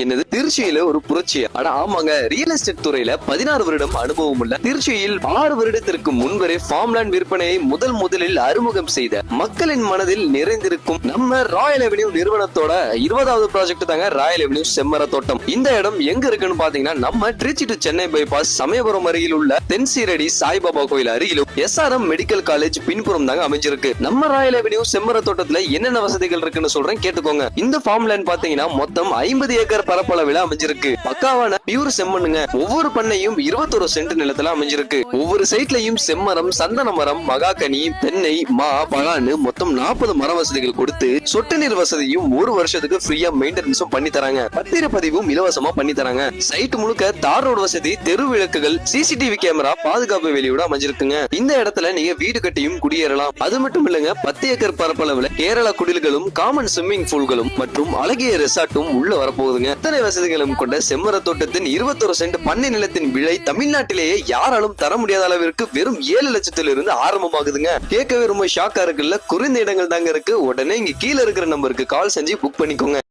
என்னது திருச்சியில ஒரு புரட்சியா? அட ஆமாங்க, ரியல் எஸ்டேட் துறையில 16 வருடம் அனுபவம் உள்ள திருச்சியில் 6 வருடத்திற்கு முன்வரை ஃபார்ம்லேண்ட் விற்பனையை முதலில் அறிமுகம் செய்த மக்களின் மனதில் நிறைந்திருக்கும் நம்ம ராயல் அவென்யூ நிறுவனத்தோட 20வது ப்ராஜெக்ட் தாங்க ராயல் அவென்யூ செம்மர தோட்டம். இந்த இடம் எங்க இருக்குன்னு பாத்தீங்கன்னா நம்ம திருச்சி டு சென்னை பைபாஸ் சமயபுரம் அருகில் உள்ள தென்சீரடி சாய்பாபா கோயில் அருகிலும் SRM மெடிக்கல் காலேஜ் பின்புறம் தாங்க அமைஞ்சிருக்கு. நம்ம ராயல் அவென்யூ செம்மர தோட்டத்துல என்னென்ன வசதிகள் இருக்குன்னு சொல்றேன், கேட்டுக்கோங்க. இந்த ஃபார்ம்லேண்ட் பாத்தீங்கன்னா மொத்தம் 50 ஏக்கர் பரப்பளவில் அமைஞ்சிருக்கு. பக்காவான பியூர் செம்மண்ணுங்க. ஒவ்வொரு பண்ணையும் 21 சென்ட் நிலத்துல அமைஞ்சிருக்கு. ஒவ்வொரு சைட்லயும் செம்மரம், சந்தன மரம், மகாகனி, தென்னை, மா, பகான்னு மொத்தம் 40 மர வசதிகள் கொடுத்து சொட்டு நீர் வசதியும் 1 வருஷத்துக்கு ஃப்ரீயா மெயின்டெனன்ஸும் பண்ணி தராங்க. பத்திரப்பதிவும் இலவசமா பண்ணி தராங்க. சைட் முழுக்க தார் ரோடு வசதி, தெரு விளக்குகள், CCTV கேமரா, பாதுகாப்பு வேலியோட அமைஞ்சிருக்குங்க. இந்த இடத்துல நீங்க வீடு கட்டியும் குடியேறலாம். அது மட்டும் இல்லங்க, 10 ஏக்கர் பரப்பளவுல கேரளா குடில்களும், காமன் ஸ்விம்மிங் பூல்களும் மற்றும் அழகிய ரெசார்ட்டும் உள்ள வரப்போகுதுங்க. இத்தனை வசதிகளும் கொண்ட செம்மர தோட்டத்தின் 21 சென்ட் பண்ணை நிலத்தின் விலை தமிழ்நாட்டிலேயே யாராலும் தர முடியாத அளவிற்கு வெறும் 7 லட்சத்திலிருந்து ஆரம்பமாகுதுங்க. கேட்கவே ரொம்ப ஷாக்கா இருக்குல்ல. குறைந்த இடங்கள் தாங்க இருக்கு. உடனே இங்க கீழே இருக்கிற நம்பருக்கு கால் செஞ்சு புக் பண்ணிக்கோங்க.